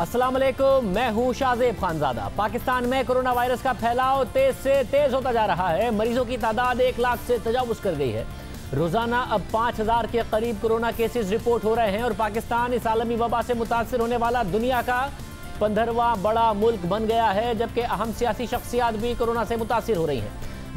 अस्सलाम वालेकुम, मैं हूं शाहजेब खानजादा। पाकिस्तान में कोरोना वायरस का फैलाव तेज से तेज होता जा रहा है। मरीजों की तादाद 1 लाख से तजावुज कर गई है। रोजाना अब 5000 के करीब कोरोना केसेस रिपोर्ट हो रहे हैं और पाकिस्तान इस आलमी वबा से मुतासर होने वाला दुनिया का 15वां बड़ा मुल्क बन गया है, जबकि अहम सियासी शख्सियात भी कोरोना से मुतासर हो रही हैं।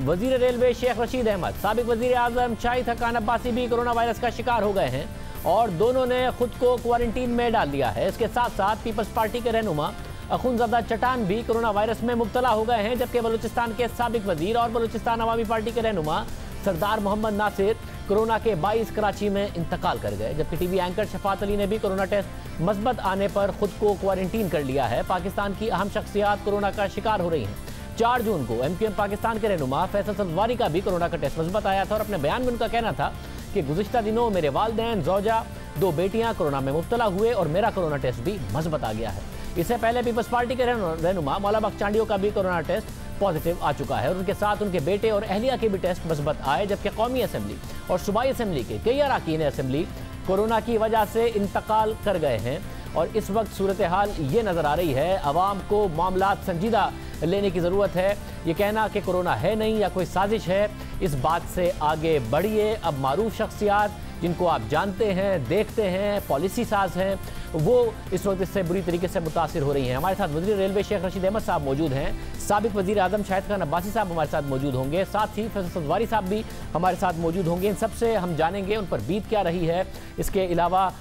वजीर रेलवे शेख रशीद अहमद, साबिक वजीर आजम शाहिद हक्कान अब्बासी भी कोरोना वायरस का शिकार हो गए हैं और दोनों ने खुद को क्वारंटीन में डाल दिया है। इसके साथ साथ पीपल्स पार्टी के रहनुमा अखुनज़ादा चटान भी कोरोना वायरस में मुब्तला हो गए हैं, जबकि बलूचिस्तान के साबिक वजीर और बलूचिस्तान अवामी पार्टी के रहनुमा सरदार मोहम्मद नासिर कोरोना के 22 कराची में इंतकाल कर गए। जबकि टीवी एंकर शफात अली ने भी कोरोना टेस्ट मस्बत आने पर खुद को क्वारंटीन कर लिया है। पाकिस्तान की अहम शख्सियात कोरोना का शिकार हो रही हैं। 4 जून को MQM पाकिस्तान के रहनुमा फैसल सब्ज़वारी का भी कोरोना का टेस्ट मस्बत आया था और अपने बयान में उनका कहना था कि गुज़िश्ता दिनों मेरे वालिदैन, ज़ौजा, 2 बेटियां कोरोना में मुब्तला हुए और मेरा कोरोना टेस्ट भी मस्बत आ गया है। इससे पहले पीपल्स पार्टी के रहनुमा मौला बख्श चांडियों का भी कोरोना टेस्ट पॉजिटिव आ चुका है और उनके साथ उनके बेटे और अहलिया के भी टेस्ट मस्बत आए। जबकि कौमी असम्बली और सूबाई असम्बली के कई अरकान असम्बली कोरोना की वजह से इंतकाल कर गए हैं और इस वक्त सूरत हाल ये नज़र आ रही है, अवाम को मामलात संजीदा लेने की ज़रूरत है। ये कहना कि कोरोना है नहीं या कोई साजिश है, इस बात से आगे बढ़िए। अब मारूफ शख्सियात जिनको आप जानते हैं, देखते हैं, पॉलिसी साज हैं, वो इस वक्त इससे बुरी तरीके से मुतासिर हो रही हैं। हमारे साथ वज़ीर रेलवे शेख रशीद अहमद साहब मौजूद हैं, साबिक वज़ीर आज़म शाहिद खान अब्बासी साहब हमारे साथ मौजूद होंगे, साथ ही फैसल सब्ज़वारी साहब भी हमारे साथ मौजूद होंगे। इन सबसे हम जानेंगे उन पर बीत क्या रही है, इसके अलावा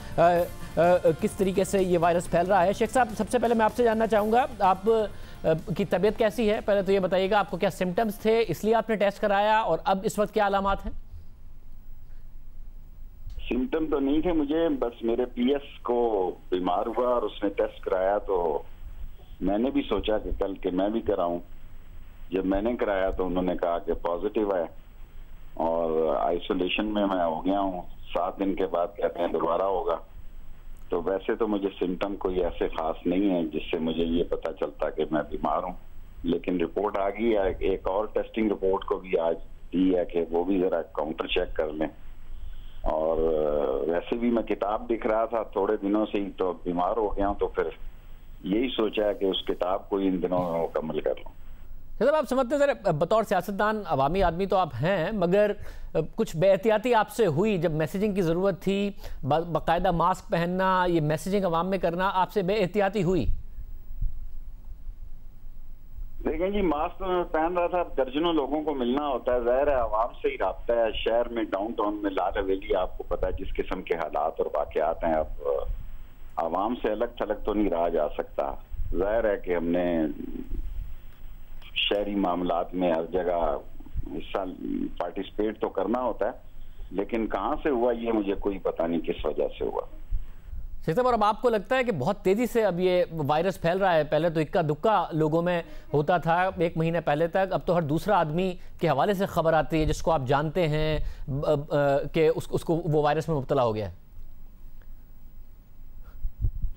किस तरीके से ये वायरस फैल रहा है। शेख साहब, सबसे पहले मैं आपसे जानना चाहूँगा, आप की तबीयत कैसी है? पहले तो ये बताइएगा, आपको क्या सिम्टम्स थे इसलिए आपने टेस्ट कराया और अब इस वक्त क्या अलामात हैं? सिम्टम तो नहीं थे मुझे, बस मेरे PS को बीमार हुआ और उसने टेस्ट कराया तो मैंने भी सोचा कि कल के मैं भी कराऊं। जब मैंने कराया तो उन्होंने कहा कि पॉजिटिव है और आइसोलेशन में मैं हो गया हूं। 7 दिन के बाद कहते हैं दोबारा होगा। तो वैसे तो मुझे सिम्टम कोई ऐसे खास नहीं है जिससे मुझे ये पता चलता कि मैं बीमार हूँ, लेकिन रिपोर्ट आ गई है। एक और टेस्टिंग रिपोर्ट को भी आज दी है कि वो भी जरा काउंटर चेक कर लें। और वैसे भी मैं किताब लिख रहा था थोड़े दिनों से ही, तो बीमार हो गया हूँ, तो फिर यही सोचा है कि उस किताब को इन दिनों में मुकम्मल कर लूँ। मतलब आप समझते सर, बतौर सियासतदान अवामी आदमी तो आप हैं, मगर कुछ बेहतियाती आपसे हुई जब मैसेजिंग की ज़रूरत थी, बाकायदा मास्क पहनना, ये मैसेजिंग अवाम में करना आपसे बेहतियाती हुई? देखें जी, मास्क तो मैं पहन रहा था, दर्जनों लोगों को मिलना होता है, ज़ाहिर है आवाम से ही रब्ता है। शहर में डाउनटाउन में लाल हवेली आपको पता है जिस किस्म के हालात और वाक़यात हैं, अब आवाम से अलग थलग तो नहीं रहा जा सकता। जाहिर है कि हमने शहरी मामलात में हर जगह हिस्सा पार्टिसिपेट तो करना होता है, लेकिन कहाँ से हुआ ये मुझे कोई पता नहीं, किस वजह से हुआ। शेख साहब, और अब आपको लगता है कि बहुत तेज़ी से अब ये वायरस फैल रहा है? पहले तो इक्का दुक्का लोगों में होता था 1 महीने पहले तक, अब तो हर दूसरा आदमी के हवाले से खबर आती है जिसको आप जानते हैं कि उसको वो वायरस में मुब्तला हो गया है।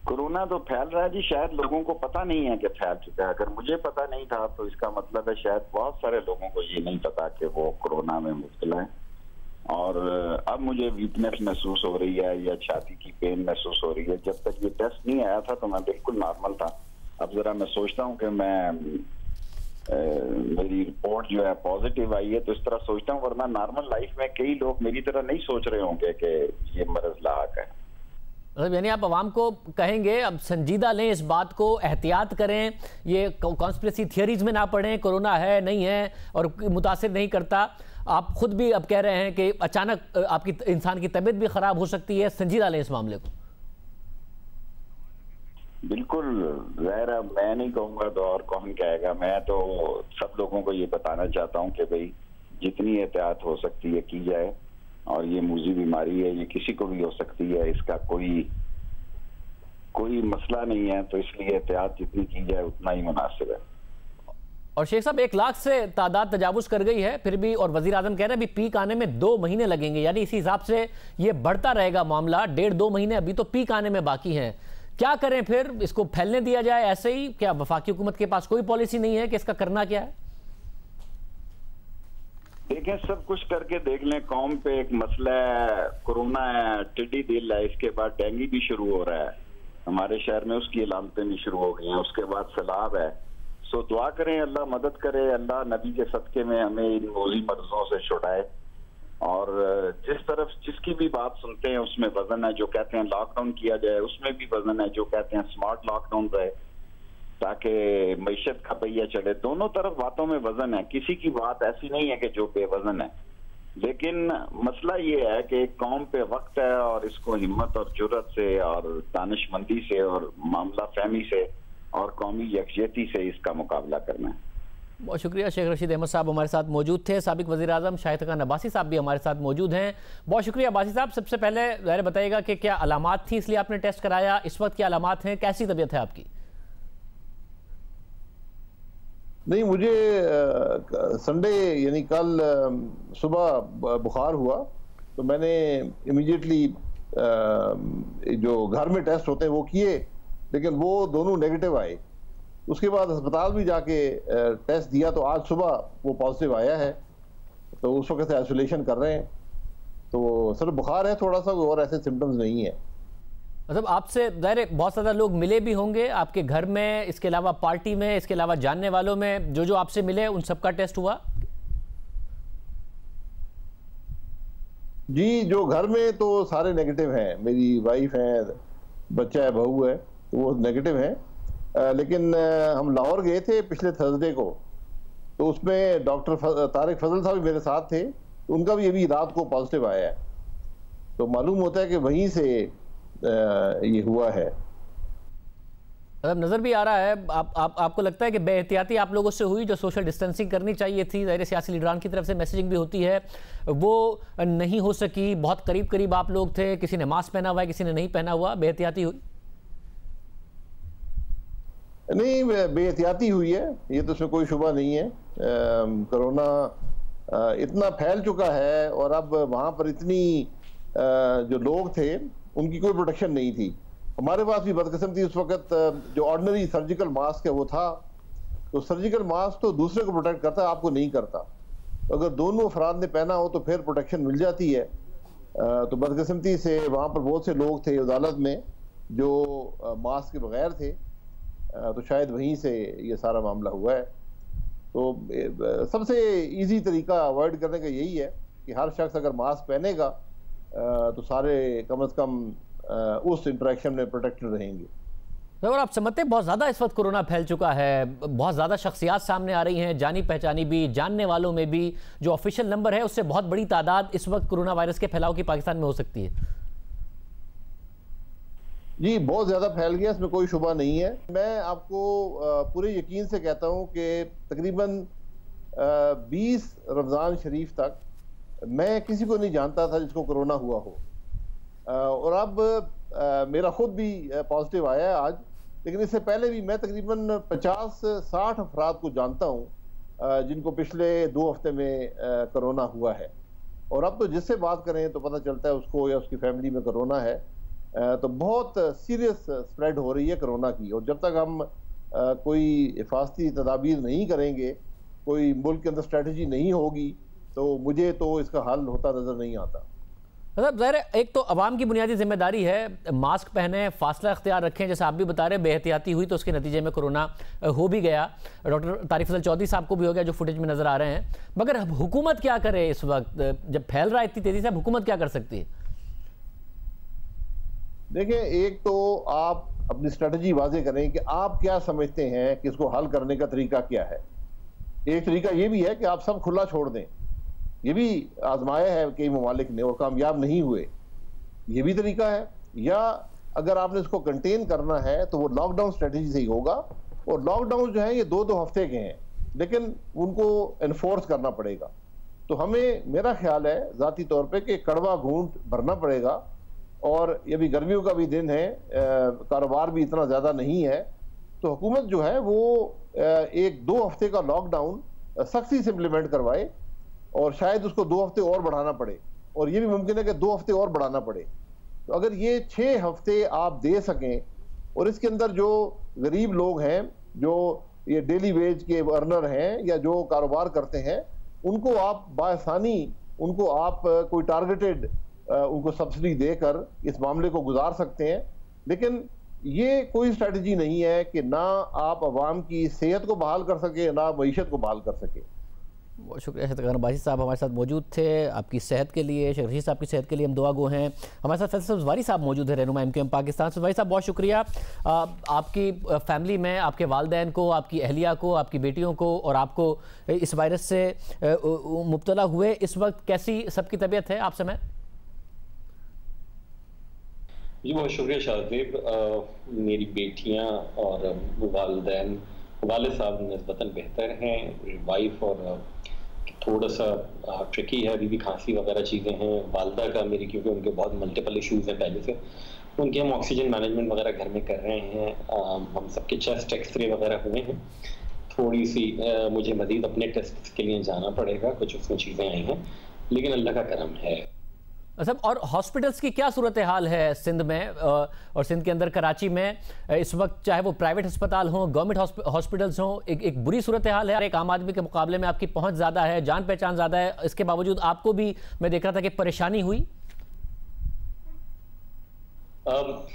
कोरोना तो फैल रहा है जी, शायद लोगों को पता नहीं है कि फैल चुका है। अगर मुझे पता नहीं था तो इसका मतलब है शायद बहुत सारे लोगों को ये नहीं पता कि वो कोरोना में मुब्तला है। और अब मुझे वीकनेस महसूस हो रही है या छाती की पेन महसूस हो रही है। जब तक ये टेस्ट नहीं आया था तो मैं बिल्कुल नॉर्मल था। अब जरा मैं सोचता हूँ कि मेरी रिपोर्ट जो है पॉजिटिव आई है तो इस तरह सोचता हूँ, वरना नॉर्मल लाइफ में कई लोग मेरी तरह नहीं सोच रहे होंगे कि ये मरज लाहक है। मतलब यानी आप आवाम को कहेंगे अब संजीदा लें इस बात को, एहतियात करें, ये कॉन्स्पिरेसी थियरीज में ना पड़ें, कोरोना है नहीं है और मुतासिर नहीं करता। आप खुद भी अब कह रहे हैं कि अचानक आपकी इंसान की तबीयत भी खराब हो सकती है, संजीदा लें इस मामले को। बिल्कुल, ज़ाहिर है मैं नहीं कहूँगा तो और कौन कहेगा। मैं तो सब लोगों को ये बताना चाहता हूँ कि भाई जितनी एहतियात हो सकती है की जाए, और ये मूजी बीमारी है, ये किसी को भी हो सकती है, इसका कोई मसला नहीं है, तो इसलिए एहतियात जितनी की जाए उतना ही मुनासिब है। और शेख साहब, 1 लाख से तादाद तजावुज कर गई है फिर भी, और वजीर आजम कह रहे हैं अभी पीक आने में 2 महीने लगेंगे, यानी इसी हिसाब से ये बढ़ता रहेगा मामला, 1.5-2 महीने अभी तो पीक आने में बाकी हैं। क्या करें फिर? इसको फैलने दिया जाए ऐसे ही? क्या वफाकी हुकूमत के पास कोई पॉलिसी नहीं है कि इसका करना क्या है? देखें, सब कुछ करके देख लें। कौम पे एक मसला है, कोरोना है, टिड्डी दिल है, इसके बाद डेंगू भी शुरू हो रहा है। हमारे शहर में उसकी अलामतें भी शुरू हो गई हैं। उसके बाद सैलाब है। सो दुआ करें, अल्लाह मदद करे, अल्लाह नबी के सदके में हमें इन मौजी मर्जों से छुड़ाए। और जिस तरफ जिसकी भी बात सुनते हैं उसमें वजन है। जो कहते हैं लॉकडाउन किया जाए उसमें भी वजन है। जो कहते हैं स्मार्ट लॉकडाउन रहे ताकि मईशत का पहिया चले। दोनों तरफ बातों में वजन है। किसी की बात ऐसी नहीं है कि जो बेवजन है। लेकिन मसला ये है कि कौम पे वक्त है और इसको हिम्मत और जुर्रत से और दानिशमंदी से और मामला फहमी से और कौमी यकजहती से इसका मुकाबला करना है। बहुत शुक्रिया। शेख रशीद अहमद साहब हमारे साथ मौजूद थे। साबिक वज़ीर आज़म शाहिद खान अब्बासी साहब भी हमारे साथ मौजूद हैं। बहुत शुक्रिया अब्बासी साहब। सबसे पहले ज़रा बताइएगा कि क्या अलामात थी इसलिए आपने टेस्ट कराया, इस वक्त क्या अलामात हैं, कैसी तबीयत है आपकी? नहीं, मुझे संडे यानी कल सुबह बुखार हुआ तो मैंने इमीडिएटली जो घर में टेस्ट होते हैं वो किए, लेकिन वो दोनों नेगेटिव आए। उसके बाद अस्पताल भी जाके टेस्ट दिया तो आज सुबह वो पॉजिटिव आया है। तो उस वक्त से आइसोलेशन कर रहे हैं। तो सिर्फ बुखार है थोड़ा सा, और ऐसे सिम्टम्स नहीं है। मतलब आपसे ज़ाहिर बहुत ज़्यादा लोग मिले भी होंगे आपके घर में, इसके अलावा पार्टी में, इसके अलावा जानने वालों में, जो आपसे मिले उन सबका टेस्ट हुआ? जी, जो घर में तो सारे नेगेटिव हैं। मेरी वाइफ है, बच्चा है, बहू है, तो वो नेगेटिव हैं। लेकिन हम लाहौर गए थे पिछले थर्सडे को, तो उसमें डॉक्टर तारिक फजल साहब मेरे साथ थे, तो उनका भी अभी रात को पॉजिटिव आया है। तो मालूम होता है कि वहीं से ये हुआ है। मतलब नज़र भी आ रहा है आपको लगता है कि बेहतियाती आप लोगों से हुई, जो सोशल डिस्टेंसिंग करनी चाहिए थी, ज़ाहिर सियासी लीडरान की तरफ से मैसेजिंग भी होती है, वो नहीं हो सकी। बहुत करीब करीब आप लोग थे, किसी ने मास्क पहना हुआ है, किसी ने नहीं पहना हुआ, बेहतियाती हुई? नहीं, बेहतियाती हुई है, ये तो उसमें कोई शुबा नहीं है। कोरोना इतना फैल चुका है और अब वहाँ पर इतनी जो लोग थे उनकी कोई प्रोटेक्शन नहीं थी। हमारे पास भी बदकिस्मती उस वक्त जो ऑर्डिनरी सर्जिकल मास्क है वो था। तो सर्जिकल मास्क तो दूसरे को प्रोटेक्ट करता है, आपको नहीं करता। तो अगर दोनों अफराद ने पहना हो तो फिर प्रोटेक्शन मिल जाती है। तो बदकिस्मती से वहाँ पर बहुत से लोग थे अदालत में जो मास्क के बगैर थे, तो शायद वहीं से ये सारा मामला हुआ है। तो सबसे इजी तरीका अवॉइड करने का यही है कि हर शख्स अगर मास्क पहनेगा तो सारे कम से कम उस इंटरेक्शन में प्रोटेक्टेड रहेंगे। और आप समझते हैं बहुत ज़्यादा इस वक्त कोरोना फैल चुका है, बहुत ज़्यादा शख्सियात सामने आ रही हैं, जानी पहचानी भी, जानने वालों में भी, जो ऑफिशियल नंबर है उससे बहुत बड़ी तादाद इस वक्त कोरोना वायरस के फैलाव की पाकिस्तान में हो सकती है। जी, बहुत ज़्यादा फैल गया, इसमें कोई शुबा नहीं है। मैं आपको पूरे यकीन से कहता हूँ कि तकरीबन 20 रमज़ान शरीफ तक मैं किसी को नहीं जानता था जिसको कोरोना हुआ हो। और अब मेरा खुद भी पॉजिटिव आया है आज, लेकिन इससे पहले भी मैं तकरीबन 50-60 अफराद को जानता हूँ जिनको पिछले 2 हफ्ते में कोरोना हुआ है। और अब तो जिससे बात करें तो पता चलता है उसको या उसकी फैमिली में कोरोना है। तो बहुत सीरियस स्प्रेड हो रही है कोरोना की। और जब तक हम कोई हिफाजती तदाबीर नहीं करेंगे, कोई मुल्क के अंदर स्ट्रेटजी नहीं होगी, तो मुझे तो इसका हल होता नज़र नहीं आता। मतलब ज़ाहिर एक तो अवाम की बुनियादी जिम्मेदारी है, मास्क पहने, फासला अख्तियार रखें, जैसे आप भी बता रहे बेहतियाती हुई तो उसके नतीजे में कोरोना हो भी गया। डॉक्टर तारिक फजल चौधरी साहब को भी हो गया जो फुटेज में नज़र आ रहे हैं। मगर हुकूमत क्या करे इस वक्त, जब फैल रहा है इतनी तेज़ी से, हुकूमत क्या कर सकती है? देखिए, एक तो आप अपनी स्ट्रेटजी वाजे करें कि आप क्या समझते हैं कि इसको हल करने का तरीका क्या है। एक तरीका ये भी है कि आप सब खुला छोड़ दें, ये भी आजमाया है कई ममालिक ने और कामयाब नहीं हुए, ये भी तरीका है। या अगर आपने इसको कंटेन करना है तो वो लॉकडाउन स्ट्रेटजी से ही होगा। और लॉकडाउन जो है ये 2-2 हफ्ते के हैं, लेकिन उनको एनफोर्स करना पड़ेगा। तो हमें, मेरा ख्याल है ज़ाती तौर पे, कि कड़वा घूंट भरना पड़ेगा। और ये भी गर्मियों का भी दिन है, कारोबार भी इतना ज़्यादा नहीं है, तो हुकूमत जो है वो 1-2 हफ्ते का लॉकडाउन सख्ती से इम्प्लीमेंट करवाए और शायद उसको 2 हफ्ते और बढ़ाना पड़े। और ये भी मुमकिन है कि 2 हफ्ते और बढ़ाना पड़े। तो अगर ये 6 हफ्ते आप दे सकें और इसके अंदर जो गरीब लोग हैं, जो ये डेली वेज के अर्नर हैं या जो कारोबार करते हैं, उनको आप बासानी, उनको आप कोई टारगेटेड उनको सब्सिडी देकर इस मामले को गुजार सकते हैं। लेकिन ये कोई स्ट्रेटजी नहीं है कि ना आप अवाम की सेहत को बहाल कर सके, ना मईशत को बहाल कर सके। बहुत शुक्रिया शतकार बाजी साहब हमारे साथ मौजूद थे। आपकी सेहत के लिए, शेख रशीद साहब की सेहत के लिए हम दुआ गो हैं। हमारे साथ फैसल सब्ज़वारी साहब मौजूद है, रहनुमा MQM पाकिस्तान। सब्ज़वारी साहब बहुत शुक्रिया। आपकी फैमिली में आपके वालिदैन को, आपकी अहलिया को, आपकी बेटियों को और आपको इस वायरस से मुब्तला हुए इस वक्त कैसी सबकी तबीयत है आपसे? मैं जी बहुत शुक्रिया शाहजेब। मेरी बेटियां और वालिदैन, वालिद साहब निस्बतन बेहतर हैं। वाइफ और थोड़ा सा ट्रिकी है, अभी भी खांसी वगैरह चीज़ें हैं। वालदा का मेरी, क्योंकि उनके बहुत मल्टीपल इश्यूज हैं पहले से, उनके हम ऑक्सीजन मैनेजमेंट वगैरह घर में कर रहे हैं। हम सबके चेस्ट एक्सरे वगैरह हुए हैं। थोड़ी सी मुझे मजीद अपने टेस्ट के लिए जाना पड़ेगा, कुछ उसमें चीज़ें आई हैं, लेकिन अल्लाह का करम है। सब। और हॉस्पिटल्स की क्या सूरत हाल है सिंध में और सिंध के अंदर कराची में इस वक्त, चाहे वो प्राइवेट अस्पताल हों, गवर्नमेंट हॉस्पिटल्स हों, एक बुरी सूरत हाल है? एक आम आदमी के मुकाबले में आपकी पहुंच ज़्यादा है, जान पहचान ज़्यादा है, इसके बावजूद आपको भी मैं देख रहा था कि परेशानी हुई।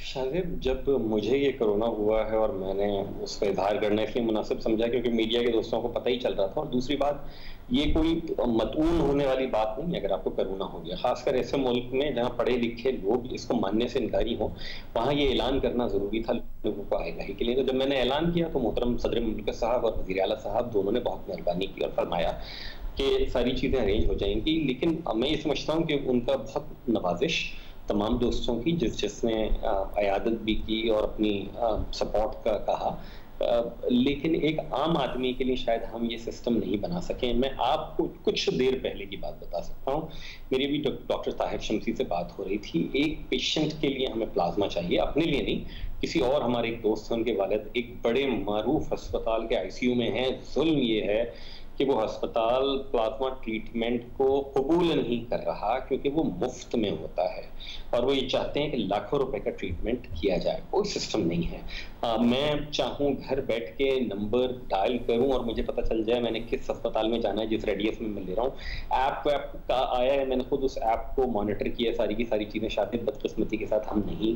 शाहिद, जब मुझे ये कोरोना हुआ है और मैंने उसका इजहार करना इसलिए मुनासिब समझा क्योंकि मीडिया के दोस्तों को पता ही चल रहा था, और दूसरी बात ये कोई मतऊन होने वाली बात नहीं है अगर आपको कोरोना हो गया, खासकर ऐसे मुल्क में जहां पढ़े लिखे लोग इसको मानने से इनकारी हो, वहां ये ऐलान करना जरूरी था लोगों को आगाही के लिए। तो जब मैंने ऐलान किया तो मोहतरम सदर मुमलिकत साहब और वज़ीर आला साहब दोनों ने बहुत मेहरबानी की और फरमाया कि सारी चीज़ें अरेंज हो जाएंगी। लेकिन मैं ये समझता हूँ कि उनका बहुत नवाजिश तमाम दोस्तों की जिसने अयादत भी की और अपनी सपोर्ट का कहा, लेकिन एक आम आदमी के लिए शायद हम ये सिस्टम नहीं बना सके। मैं आपको कुछ देर पहले की बात बता सकता हूँ। मेरी भी डॉक्टर ताहिर शमसी से बात हो रही थी। एक पेशेंट के लिए हमें प्लाज्मा चाहिए, अपने लिए नहीं, किसी और हमारे एक दोस्त हैं, उनके वालिद एक बड़े मारूफ अस्पताल के ICU में हैं। जुल्म ये है कि वो अस्पताल प्लाज्मा ट्रीटमेंट को कबूल नहीं कर रहा क्योंकि वो मुफ्त में होता है और वो ये चाहते हैं कि लाखों रुपए का ट्रीटमेंट किया जाए। कोई सिस्टम नहीं है। मैं चाहूँ घर बैठ के नंबर डायल करूं और मुझे पता चल जाए मैंने किस अस्पताल में जाना है, जिस रेडियस में मैं ले रहा हूँ। ऐप का आया है, मैंने खुद उस ऐप को मॉनिटर किया, सारी की सारी चीज़ें शायद बदकिस्मती के साथ हम नहीं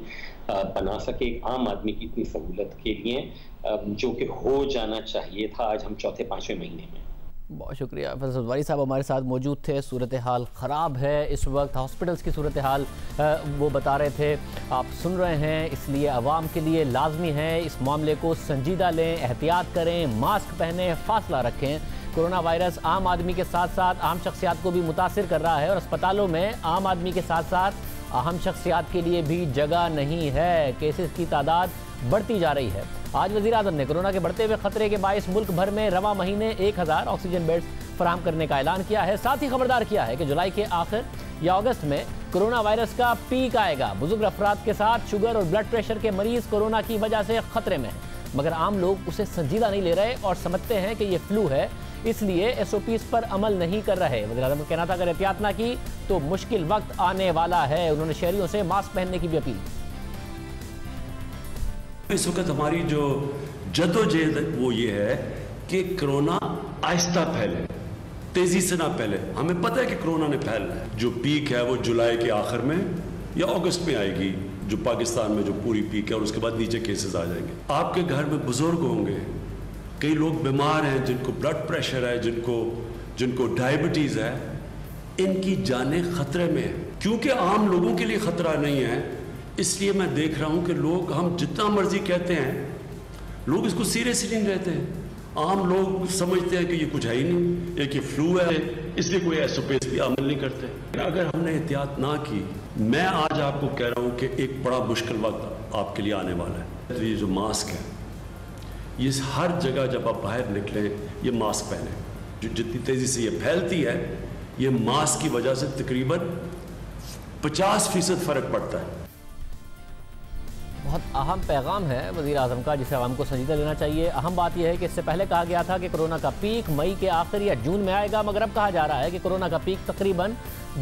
बना सके एक आम आदमी की इतनी सहूलत के लिए, जो कि हो जाना चाहिए था आज हम चौथे पाँचवें महीने में। बहुत शुक्रिया। फैसल सब्ज़वारी साहब हमारे साथ मौजूद थे। सूरत हाल ख़राब है इस वक्त, हॉस्पिटल्स की सूरत हाल वो बता रहे थे, आप सुन रहे हैं। इसलिए आवाम के लिए लाजमी है इस मामले को संजीदा लें, एहतियात करें, मास्क पहने, फासला रखें। कोरोना वायरस आम आदमी के साथ साथ आम शख्सियात को भी मुतासिर कर रहा है और अस्पतालों में आम आदमी के साथ साथ अहम शख्सियात के लिए भी जगह नहीं है। केसेस की तादाद बढ़ती जा रही है। आज वज़ीर-ए-आज़म ने कोरोना के बढ़ते हुए खतरे के बायस मुल्क भर में रवा महीने 1000 ऑक्सीजन बेड्स फराहम करने का ऐलान किया है। साथ ही खबरदार किया है कि जुलाई के आखिर या अगस्त में कोरोना वायरस का पीक आएगा। बुजुर्ग अफराद के साथ शुगर और ब्लड प्रेशर के मरीज कोरोना की वजह से खतरे में हैं, मगर आम लोग उसे संजीदा नहीं ले रहे और समझते हैं कि ये फ्लू है, इसलिए SOPs पर अमल नहीं कर रहे। वज़ीर-ए-आज़म का कहना था अगर एहतियात ना की तो मुश्किल वक्त आने वाला है। उन्होंने शहरियों से मास्क पहनने की भी अपील। इस वक्त हमारी जो जद्दोजहद वो ये है कि कोरोना आहिस्ता फैले, तेजी से ना फैले। हमें पता है कि कोरोना ने फैलना है। जो पीक है वो जुलाई के आखिर में या अगस्त में आएगी, जो पाकिस्तान में जो पूरी पीक है, और उसके बाद नीचे केसेस आ जाएंगे। आपके घर में बुजुर्ग होंगे, कई लोग बीमार हैं, जिनको ब्लड प्रेशर है, जिनको डायबिटीज है, इनकी जानें खतरे में है। क्योंकि आम लोगों के लिए खतरा नहीं है, इसलिए मैं देख रहा हूं कि लोग, हम जितना मर्जी कहते हैं, लोग इसको सीरियसली नहीं लेते हैं। आम लोग समझते हैं कि ये कुछ है ही नहीं, एक ये फ्लू है, इसलिए कोई SOPs भी अमल नहीं करते। अगर हमने एहतियात ना की, मैं आज आपको कह रहा हूं कि एक बड़ा मुश्किल वक्त आपके लिए आने वाला है। तो ये जो मास्क है, ये हर जगह जब आप बाहर निकलें ये मास्क पहने। जो जितनी तेजी से ये फैलती है, ये मास्क की वजह से तकरीबन 50% फर्क पड़ता है। बहुत अहम पैगाम है वज़ीर-ए-आज़म का, जिसे आवाम को संजीदा लेना चाहिए। अहम बात यह है कि इससे पहले कहा गया था कि कोरोना का पीक मई के आखिर या जून में आएगा, मगर अब कहा जा रहा है कि कोरोना का पीक तकरीबन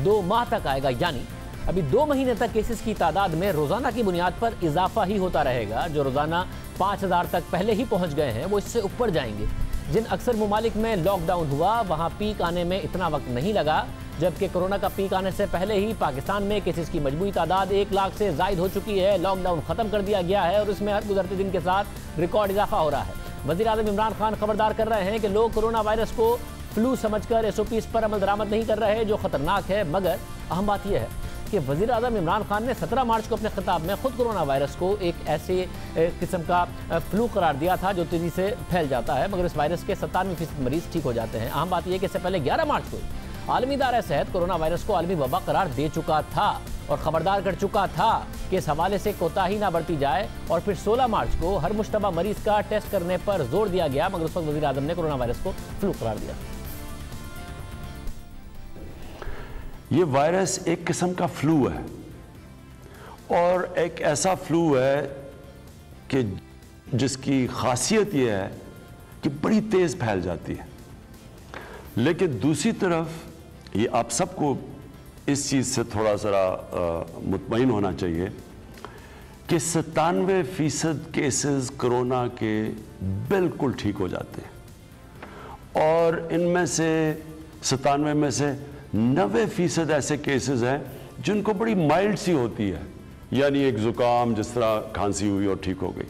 2 माह तक आएगा। यानी अभी 2 महीने तक केसेस की तादाद में रोज़ाना की बुनियाद पर इजाफा ही होता रहेगा। जो रोज़ाना 5000 तक पहले ही पहुँच गए हैं वो इससे ऊपर जाएंगे। जिन अक्सर ममालिक में लॉकडाउन हुआ वहाँ पीक आने में इतना वक्त नहीं लगा, जबकि कोरोना का पीक आने से पहले ही पाकिस्तान में केसेस की मजमूई तादाद 1 लाख से जायद हो चुकी है। लॉकडाउन खत्म कर दिया गया है और इसमें हर गुजरते दिन के साथ रिकॉर्ड इजाफा हो रहा है। वज़ीर आज़म इमरान खान खबरदार कर रहे हैं कि लोग कोरोना वायरस को फ्लू समझकर SOPs पर अमल दरामद नहीं कर रहे, जो खतरनाक है। मगर अहम बात यह है कि वज़ीर आज़म इमरान खान ने 17 मार्च को अपने खिताब में खुद कोरोना वायरस को एक ऐसे किस्म का फ्लू करार दिया था जो तेज़ी से फैल जाता है, मगर इस वायरस के 97% मरीज ठीक हो जाते हैं। अहम बात यह कि इससे पहले 11 मार्च को आलमी इदारा सेहत कोरोना वायरस को आलमी वबा करार दे चुका था और ख़बरदार कर चुका था कि इस हवाले से कोताही ना बरती जाए। और फिर 16 मार्च को हर मुश्तबा मरीज का टेस्ट करने पर जोर दिया गया, मगर उस वक्त वज़ीर आज़म ने कोरोना वायरस को फ्लू करार दिया। ये वायरस एक किस्म का फ्लू है और एक ऐसा फ्लू है कि जिसकी खासियत ये है कि बड़ी तेज़ फैल जाती है। लेकिन दूसरी तरफ ये आप सबको इस चीज़ से थोड़ा सा मुतमईन होना चाहिए कि 97% केसेस कोरोना के बिल्कुल ठीक हो जाते हैं और इनमें से 97 में से 90% ऐसे केसेस हैं जिनको बड़ी माइल्ड सी होती है, यानी एक जुकाम जिस तरह खांसी हुई और ठीक हो गई।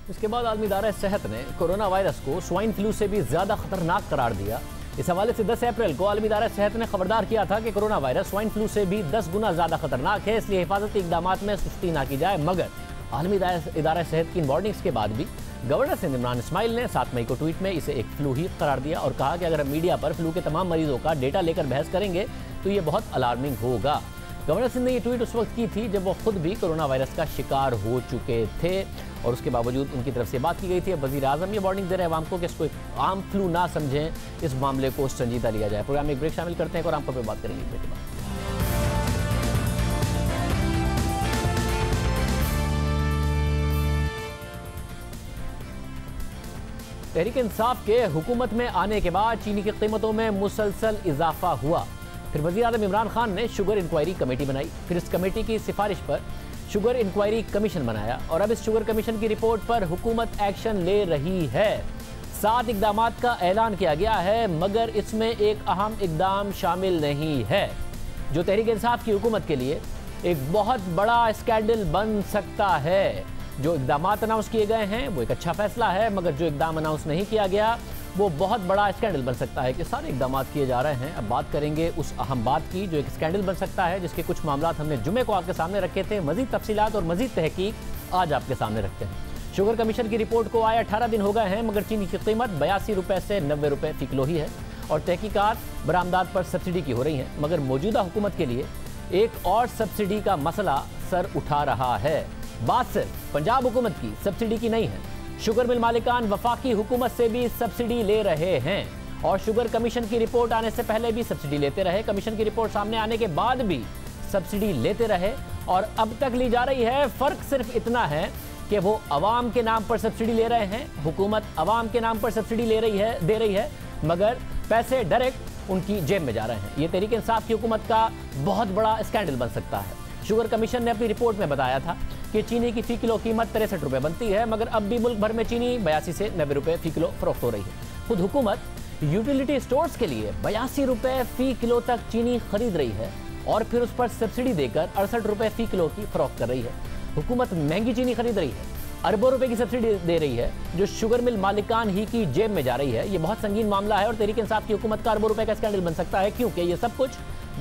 इसके बाद आलमी इदारा सेहत ने कोरोना वायरस को स्वाइन फ्लू से भी ज्यादा खतरनाक करार दिया। इस हवाले से 10 अप्रैल को आलमी इदारा सेहत ने खबरदार किया था कि कोरोना वायरस स्वाइन फ्लू से भी 10 गुना ज्यादा खतरनाक है, इसलिए हिफाजती इकदाम में सुस्ती ना की जाए। मगर आलमी इदारा सेहत की इन वार्निंग्स के बाद भी गवर्नर सिंध इमरान इस्माइल ने 7 मई को ट्वीट में इसे एक फ्लू ही करार दिया और कहा कि अगर हम मीडिया पर फ्लू के तमाम मरीजों का डेटा लेकर बहस करेंगे तो ये बहुत अलार्मिंग होगा। गवर्नर सिंध ने ये ट्वीट उस वक्त की थी जब वो खुद भी कोरोना वायरस का शिकार हो चुके थे और उसके बावजूद उनकी तरफ से बात की गई थी। अब वज़ीर आज़म ये वार्निंग दे रहे हैं आवाम को कि इसको एक आम फ्लू ना समझें, इस मामले को संजीदा लिया जाए। प्रोग्राम में एक ब्रेक शामिल करते हैं और आम पर बात करेंगे ब्रेक के बाद। तहरीक इंसाफ के हुकूमत में आने के बाद चीनी की कीमतों में मुसलसल इजाफा हुआ। फिर वज़ीर आज़म इमरान खान ने शुगर इंक्वायरी कमेटी बनाई, फिर इस कमेटी की सिफारिश पर शुगर इंक्वायरी कमीशन बनाया और अब इस शुगर कमीशन की रिपोर्ट पर हुकूमत एक्शन ले रही है। 7 इकदाम का ऐलान किया गया है, मगर इसमें एक अहम इकदाम शामिल नहीं है जो तहरीक इंसाफ की हुकूमत के लिए एक बहुत बड़ा स्कैंडल बन सकता है। जो इकदाम अनाउंस किए गए हैं वो एक अच्छा फैसला है, मगर जो इकदाम अनाउंस नहीं किया गया वो बहुत बड़ा स्कैंडल बन सकता है कि सारे इकदाम किए जा रहे हैं। अब बात करेंगे उस अहम बात की जो एक स्कैंडल बन सकता है, जिसके कुछ मामला हमने जुमे को आपके सामने रखे थे। मजीद तफसीलात और मजीद तहकीक आज आपके सामने रखते हैं। शुगर कमीशन की रिपोर्ट को आए 18 दिन हो गए हैं, मगर चीनी की कीमत 82 रुपये से 90 रुपये फी किलो ही है और तहकीकात बरामदात पर सब्सिडी की हो रही हैं। मगर मौजूदा हुकूमत के लिए एक और सब्सिडी का मसला सर उठा रहा है। बात सिर्फ पंजाब हुकूमत की सब्सिडी की नहीं है, शुगर मिल मालिकान वफाकी हुकूमत से भी सब्सिडी ले रहे हैं और शुगर कमीशन की रिपोर्ट आने से पहले भी सब्सिडी लेते रहे, कमीशन की रिपोर्ट सामने आने के बाद भी सब्सिडी लेते रहे और अब तक ली जा रही है। फर्क सिर्फ इतना है कि वो अवाम के नाम पर सब्सिडी ले रहे हैं, हुकूमत अवाम के नाम पर सब्सिडी दे रही है, मगर पैसे डायरेक्ट उनकी जेब में जा रहे हैं। ये तहरीक इंसाफ की हुकूमत का बहुत बड़ा स्कैंडल बन सकता है। शुगर कमीशन ने अपनी रिपोर्ट में बताया था कि चीनी की फी किलो कीमत 63 रुपये बनती है, मगर अब भी मुल्क भर में चीनी 82 से 90 रुपये फी किलो फरोख्त हो रही है। खुद हुकूमत यूटिलिटी स्टोर्स के लिए 82 रुपये फी किलो तक चीनी खरीद रही है और फिर उस पर सब्सिडी देकर 68 रुपये फी किलो की फरोख्त कर रही है। हुकूमत महंगी चीनी खरीद रही है, अरबों रुपए की सब्सिडी दे रही है जो शुगर मिल मालिकान ही की जेब में जा रही है। ये बहुत संगीन मामला है और तहरीक इंसाफ की हुकूमत का अरबों रुपए का स्कैंडल बन सकता है, क्योंकि ये सब कुछ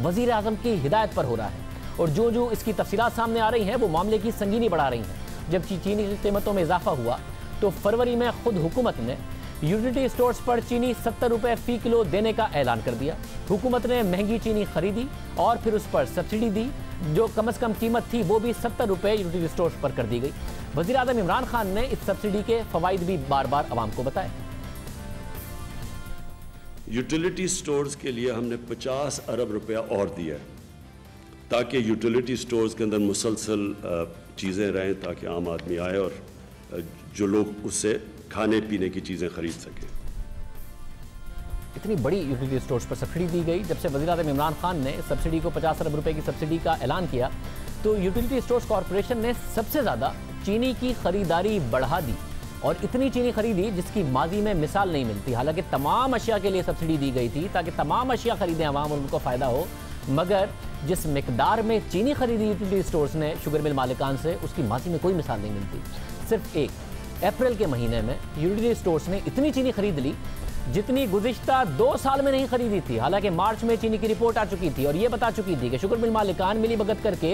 वजीर आजम की हिदायत पर हो रहा है और जो इसकी तफसीलात सामने आ रही हैं वो मामले की संगीनी बढ़ा रही हैं। जब चीनी की कीमतों में इजाफा हुआ तो फरवरी में खुद हुकूमत ने यूटिलिटी स्टोर्स पर चीनी 70 रुपये फी किलो देने का ऐलान कर दिया। हुकूमत ने महंगी चीनी खरीदी और फिर उस पर सब्सिडी दी, जो कम से कम कीमत थी वो भी 70 रुपये यूटिलिटी स्टोर्स पर कर दी गई। वज़ीर आज़म इमरान खान ने इस सब्सिडी के फवाइद भी बार बार आवाम को बताए। यूटिलिटी स्टोर्स के लिए हमने 50 अरब रुपया और दिया ताकि यूटिलिटी स्टोर्स के अंदर मुसलसल चीज़ें रहें, ताकि आम आदमी आए और जो लोग उससे खाने पीने की चीज़ें खरीद सकें। इतनी बड़ी यूटिलिटी स्टोर्स पर सब्सिडी दी गई। जब से वज़ीर आज़म इमरान खान ने सब्सिडी को 50 अरब रुपए की सब्सिडी का ऐलान किया तो यूटिलिटी स्टोर्स कॉरपोरेशन ने सबसे ज़्यादा चीनी की खरीदारी बढ़ा दी। और इतनी चीनी खरीदी जिसकी माजी में मिसाल नहीं मिलती। हालांकि तमाम अशिया के लिए सब्सिडी दी गई थी ताकि तमाम अशिया खरीदें अवाम और उनको फ़ायदा हो, मगर जिस मिकदार में चीनी खरीदी यूटिलिटी स्टोर्स ने शुगर मिल मालिकान से, उसकी माजी में कोई मिसाल नहीं मिलती। सिर्फ एक अप्रैल के महीने में यूटिलिटी स्टोर्स ने इतनी चीनी खरीद ली जितनी गुज़िश्ता 2 साल में नहीं खरीदी थी। हालांकि मार्च में चीनी की रिपोर्ट आ चुकी थी और ये बता चुकी थी कि शुगर मिल मालिकान मिली भगत करके